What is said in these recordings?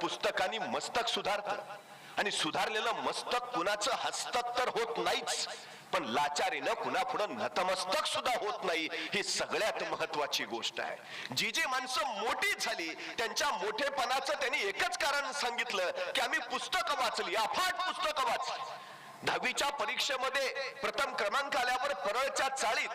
पुस्तकाने मस्तक सुधारतं आणि सुधारलेलं मस्तक कुणाचं हस्तक तर होत नाहीच, पण लाचारीनं कुणापुढं नतमस्तक सुद्धा होत नाही. ही सगळ्यात महत्वाची गोष्ट आहे. जी जी माणसं मोठी झाली त्यांच्या मोठेपणाचं त्यांनी एकच कारण सांगितलं की आम्ही पुस्तकं वाचली, अफाट पुस्तकं वाचली. 10वीच्या परीक्षेमध्ये प्रथम क्रमांक आल्यावर परळच्या चाळीत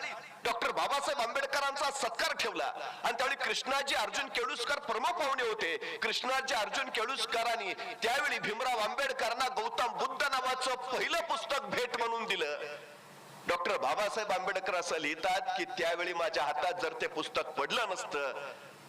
डॉक्टर बाबासाहेब आंबेडकरांचा सत्कार ठेवला आणि त्यावेळी कृष्णाजी अर्जुन केळुस्कर प्रमुख पाहुणे होते. कृष्णाजी अर्जुन केळुस्करांनी त्यावेळी भीमराव आंबेडकरांना गौतम बुद्ध नावाचं पहिलं पुस्तक भेट म्हणून दिलं. डॉक्टर बाबासाहेब आंबेडकर असं लिहितात की त्यावेळी माझ्या हातात जर ते पुस्तक पडलं नसतं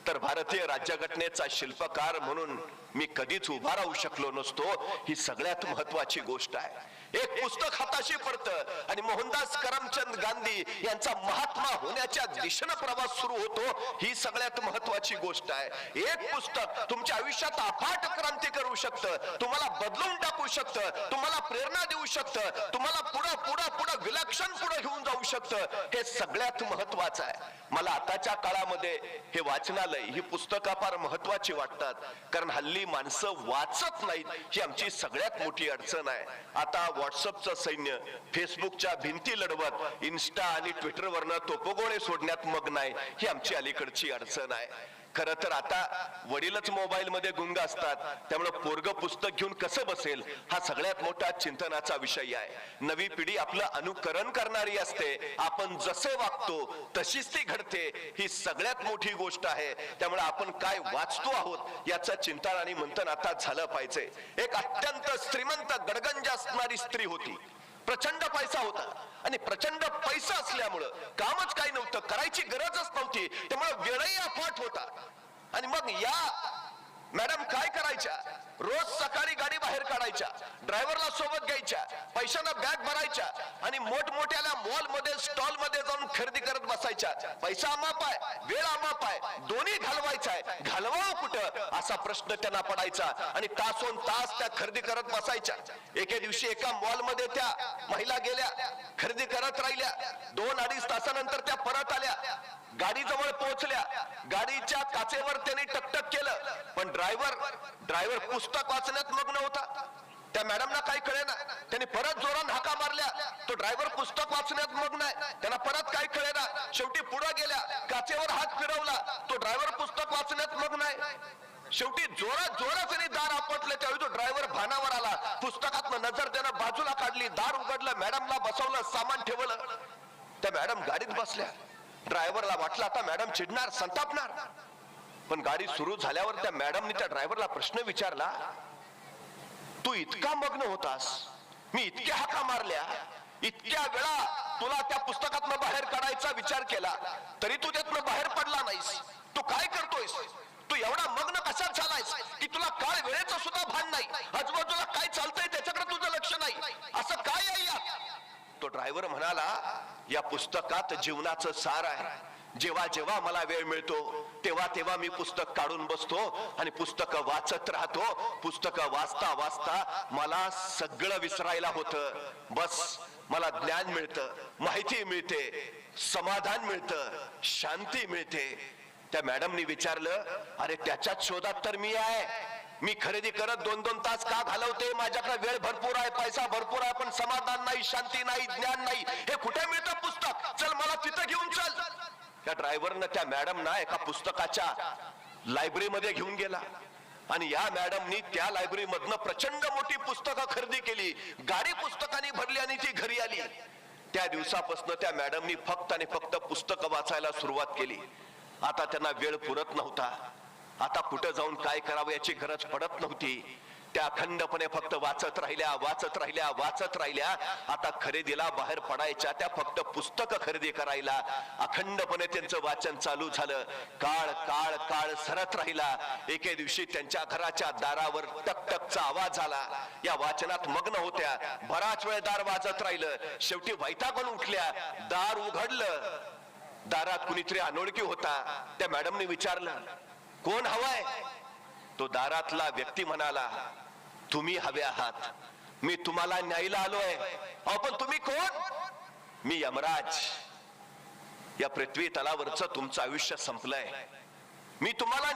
तर भारतीय राज्यघटनेचा शिल्पकार म्हणून मी कधीच उभा राहू शकलो नसतो. ही सगळ्यात महत्वाची गोष्ट आहे. एक पुस्तक हाताशी पडतं आणि मोहनदास करमचंद गांधी यांचा महात्मा होण्याच्या दिशेनं प्रवास सुरू होतो. ही सगळ्यात महत्वाची गोष्ट आहे. एक पुस्तक तुमच्या आयुष्यात अफाट क्रांती करू शकतं, तुम्हाला बदलून टाकू शकतं, तुम्हाला प्रेरणा देऊ शकतं, तुम्हाला पुढं पुढं पुढं विलक्षण पुढे घेऊन जाऊ शकतं. हे सगळ्यात महत्वाचं आहे. मला आताच्या काळामध्ये हे वाचनालय, ही पुस्तकं फार महत्वाची वाटतात, कारण हल्ली माणसं वाचत नाहीत. ही आमची सगळ्यात मोठी अडचण आहे. आता व्हॉट्सअपचं सैन्य फेसबुकच्या भिंती लढवत इन्स्टा आणि ट्विटरवरनं तोफगोळे सोडण्यात मग्न आहे. ही आमची अलीकडची अडचण आहे. खरं तर आता वडीलच मोबाईल मध्ये गुंग असतात, त्यामुळे पोरग पुस्तक घेऊन कसं बसेल हा सगळ्यात मोठा चिंतनाचा विषय आहे. नवी पिढी आपलं अनुकरण करणारी असते. आपण जसे वागतो तशीच ती घडते. ही सगळ्यात मोठी गोष्ट आहे. त्यामुळे आपण काय वाचतो आहोत याचं चिंतन आणि मंथन आता झालं पाहिजे. एक अत्यंत श्रीमंत गडगंज असणारी स्त्री होती. प्रचंड पैसा होता आणि प्रचंड पैसा असल्यामुळं कामच काही नव्हतं, करायची गरजच नव्हती, त्यामुळे वेळही अफाट होता. आणि मग या मॅडम काय करायच्या, रोज सकाळी गाडी बाहेर काढायच्या, ड्रायव्हरला सोबत घ्यायच्या, पैशांना बॅग भरायच्या आणि मोठमोठ्याला मॉल मध्ये स्टॉल मध्ये जाऊन खरेदी करत बसायच्या. पैसा अमाप आहे, वेळ अमाप आहे, दोन्ही घालवायचा आहे, घालवावं कुठं असा प्रश्न त्यांना पडायचा आणि तासोन तास त्या खरेदी करत बसायच्या. एके दिवशी एका मॉल मध्ये त्या महिला गेल्या, खरेदी करत राहिल्या. 2-2.5 तासानंतर त्या परत आल्या, गाडी जवळ पोहोचल्या. गाडीच्या काचेवर त्यांनी टकटक केलं, पण ड्रायव्हर पुस्तक वाचण्यात मग्न होता. त्या मॅडमना काही कळेना, त्यांनी परत जोरात हाका मारल्या. तो ड्रायव्हर पुस्तक वाचण्यात मग्न आहे, त्यांना परत काही कळेना. शेवटी पुढे गेल्या, काचेवर हात फिरवला, तो ड्रायव्हर पुस्तक वाचण्यात मग्न आहे. शेवटी जोरात त्यांनी दार आपटले. त्यावेळी तो ड्रायव्हर भानावर आला, पुस्तकातनं नजर त्यानं बाजूला काढली, दार उघडलं, मॅडमला बसवलं, सामान ठेवलं. त्या मॅडम गाडीत बसल्या. ड्रायव्हरला वाटलं आता मॅडम चिडणार, संतापणार, पण गाडी सुरू झाल्यावर त्या मॅडमने त्या ड्रायव्हरला प्रश्न विचारला, तू इतका मग्न होतास, मी इतक्या हाका मारल्या, इतक्या वेळा तुला त्या पुस्तकातनं बाहेर काढायचा विचार केला, तरी तू त्यातनं बाहेर पडला नाहीस. तू काय करतोयस? तू एवढा मग्न कशात झालायस की तुला काळ वेळेचं सुद्धा भान नाही, आजूबाजूला काय चालतंय त्याच्याकडे तुझं लक्ष नाही, असं काय आहे यात? तो ड्रायव्हर म्हणाला, या पुस्तकात जीवनाचं सार आहे. जेव्हा जेव्हा मला वेळ मिळतो तेव्हा तेव्हा मी पुस्तक काढून बसतो आणि पुस्तकं वाचत राहतो. पुस्तकं वाचता वाचता मला सगळं विसरायला होतं. बस मला ज्ञान मिळतं, माहिती मिळते, समाधान मिळतं, शांती मिळते. त्या मॅडमनी विचारलं, अरे त्याच्याच शोधात तर मी आहे. मी खरेदी करत 2-2 तास का घालवते? माझ्याकडे वेळ भरपूर आहे, पैसा भरपूर आहे, पण समाधान नाही, शांती नाही, ज्ञान नाही. हे कुठे मिळतं पुस्तक? चल मला तिथं घेऊन चल. त्या ड्रायव्हरनं त्या मॅडमना एका पुस्तकाच्या लायब्ररीमध्ये घेऊन गेला आणि या मॅडमनी त्या लायब्ररी मधनं प्रचंड मोठी पुस्तकं खरेदी केली. गाडी पुस्तकांनी भरली आणि ती घरी आली. त्या दिवसापासून त्या मॅडमनी फक्त आणि फक्त पुस्तकं वाचायला सुरुवात केली. आता त्यांना वेळ पुरत नव्हता. आता कुठं जाऊन काय करावं याची गरज पडत नव्हती. त्या अखंडपणे फक्त वाचत राहिल्या. आता खरेदीला बाहेर पडायच्या त्या फक्त पुस्तकं खरेदी करायला. अखंडपणे त्यांचं वाचन चालू झालं. काळ सरत राहिला. एके दिवशी त्यांच्या घराच्या दारावर टकटकचा आवाज आला. या वाचनात मग्न होत्या. बराच वेळ दार वाजत राहिलं. शेवटी वैतागून उठल्या. दार उघडलं. दारात कुणीतरी अनोळखी होता. त्या मॅडमने विचारलं, कोण हवाय? तो दारातला व्यक्ती म्हणाला, तुम्ही हवे आहात, मी तुम्हाला न्यायला आलोय. अहो पण तुम्ही कोण? मी यमराज. या पृथ्वी तलावरचं तुमचं आयुष्य संपलंय. मी तुम्हाला